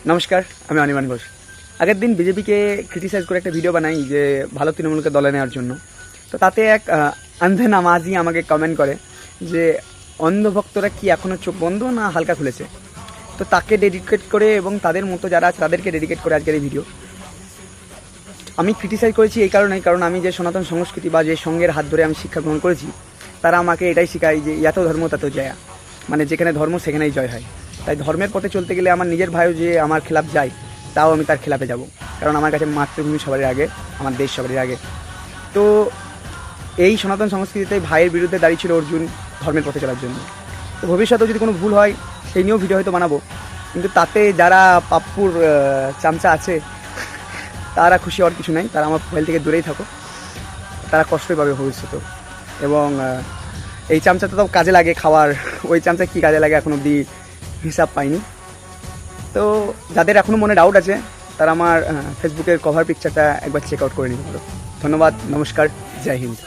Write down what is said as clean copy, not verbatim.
নমস্কার, আমি অনির্বাণ ঘোষ। আগের দিন বিজেপিকে ক্রিটিসাইজ করে একটা ভিডিও বানাই যে ভালো তৃণমূলকে দলে নেওয়ার জন্য। তো তাতে এক আন্ধে নামাজি আমাকে কমেন্ট করে যে অন্ধভক্তরা কি এখনও চোখ বন্ধ না হালকা খুলেছে। তো তাকে ডেডিকেট করে এবং তাদের মতো যারা আছে তাদেরকে ডেডিকেট করে আজকের এই ভিডিও। আমি ক্রিটিসাইজ করেছি এই কারণেই, কারণ আমি যে সনাতন সংস্কৃতি বা যে সঙ্গের হাত ধরে আমি শিক্ষা গ্রহণ করেছি, তারা আমাকে এটাই শেখায় যে এত ধর্ম তত জয়া, মানে যেখানে ধর্ম সেখানেই জয় হয়। তাই ধর্মের পথে চলতে গেলে আমার নিজের ভাইও যে আমার খেলাফ যায়, তাও আমি তার খেলাফে যাব, কারণ আমার কাছে মাতৃভূমি সবারই আগে, আমার দেশ সবারই আগে। তো এই সনাতন সংস্কৃতিতে ভাইয়ের বিরুদ্ধে দাঁড়িয়েছিল অর্জুন ধর্মের পথে চলার জন্য। তো ভবিষ্যতেও যদি কোনো ভুল হয় সেই নিয়েও ভিডিও হয়তো বানাবো, কিন্তু তাতে যারা পাপ্পুর চামচা আছে তারা খুশি হওয়ার কিছু নাই, তারা আমার মোবাইল থেকে দূরেই থাকো, তারা কষ্টই পাবে ভবিষ্যতেও। এবং এই চামচাটা তো কাজে লাগে খাওয়ার, ওই চামচা কী কাজে লাগে এখন অবধি হিসাব পাইনি। তো যাদের এখনও মনে ডাউট আছে তারা আমার ফেসবুকের কভার পিকচারটা একবার চেক আউট করে নিতে পারো। ধন্যবাদ, নমস্কার, জয় হিন্দ।